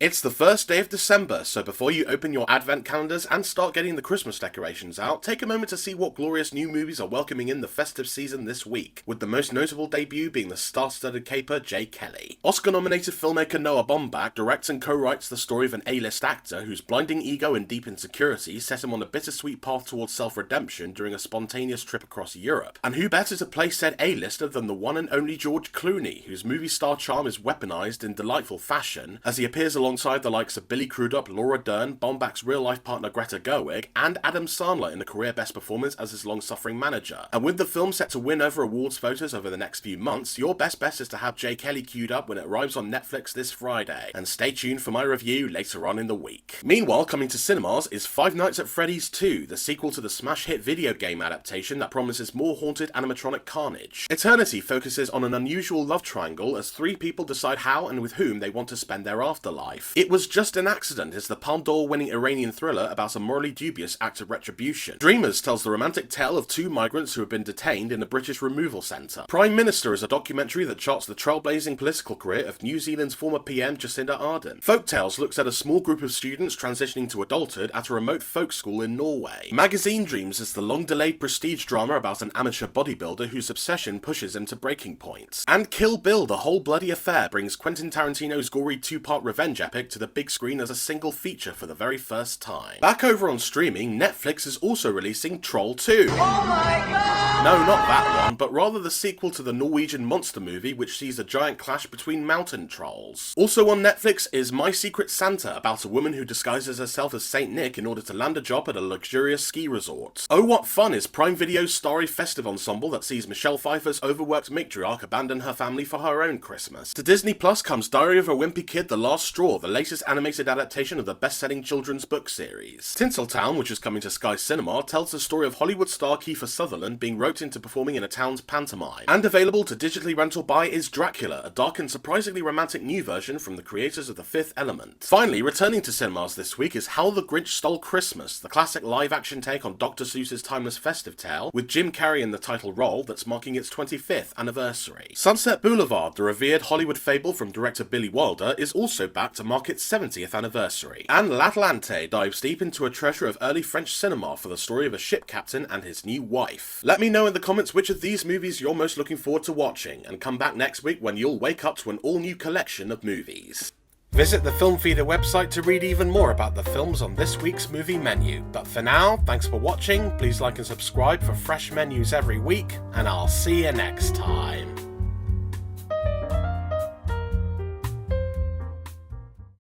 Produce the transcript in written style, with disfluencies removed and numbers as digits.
It's the first day of December, so before you open your advent calendars and start getting the Christmas decorations out, take a moment to see what glorious new movies are welcoming in the festive season this week, with the most notable debut being the star-studded caper Jay Kelly. Oscar-nominated filmmaker Noah Baumbach directs and co-writes the story of an A-list actor whose blinding ego and deep insecurity set him on a bittersweet path towards self-redemption during a spontaneous trip across Europe. And who better to play said A-lister than the one and only George Clooney, whose movie star charm is weaponized in delightful fashion as he appears alongside the likes of Billy Crudup, Laura Dern, Baumbach's real-life partner Greta Gerwig, and Adam Sandler in a career best performance as his long-suffering manager. And with the film set to win over awards photos over the next few months, your best bet is to have Jay Kelly queued up when it arrives on Netflix this Friday, and stay tuned for my review later on in the week. Meanwhile, coming to cinemas is Five Nights at Freddy's 2, the sequel to the smash hit video game adaptation that promises more haunted animatronic carnage. Eternity focuses on an unusual love triangle as three people decide how and with whom they want to spend their afterlife. It Was Just an Accident is the Palme d'Or winning Iranian thriller about a morally dubious act of retribution. Dreamers tells the romantic tale of two migrants who have been detained in a British removal centre. Prime Minister is a documentary that charts the trailblazing political career of New Zealand's former PM Jacinda Ardern. Folktales looks at a small group of students transitioning to adulthood at a remote folk school in Norway. Magazine Dreams is the long-delayed prestige drama about an amateur bodybuilder whose obsession pushes him to breaking points. And Kill Bill, The Whole Bloody Affair brings Quentin Tarantino's gory two-part revenge epic to the big screen as a single feature for the very first time. Back over on streaming, Netflix is also releasing Troll 2. Oh my god! No, not that one, but rather the sequel to the Norwegian monster movie which sees a giant clash between mountain trolls. Also on Netflix is My Secret Santa, about a woman who disguises herself as Saint Nick in order to land a job at a luxurious ski resort. Oh What Fun is Prime Video's starry festive ensemble that sees Michelle Pfeiffer's overworked matriarch abandon her family for her own Christmas. To Disney Plus comes Diary of a Wimpy Kid: The Last Straw, the latest animated adaptation of the best-selling children's book series. Tinseltown, which is coming to Sky Cinema, tells the story of Hollywood star Kiefer Sutherland being roped into performing in a town's pantomime. And available to digitally rental buy is Dracula, a dark and surprisingly romantic new version from the creators of The Fifth Element. Finally, returning to cinemas this week is How the Grinch Stole Christmas, the classic live-action take on Dr. Seuss's timeless festive tale, with Jim Carrey in the title role that's marking its 25th anniversary. Sunset Boulevard, the revered Hollywood fable from director Billy Wilder, is also back to mark its 70th anniversary. And L'Atlante dives deep into a treasure of early French cinema for the story of a ship captain and his new wife. Let me know in the comments which of these movies you're most looking forward to watching, and come back next week when you'll wake up to an all-new collection of movies. Visit the Film Feeder website to read even more about the films on this week's movie menu. But for now, thanks for watching, please like and subscribe for fresh menus every week, and I'll see you next time.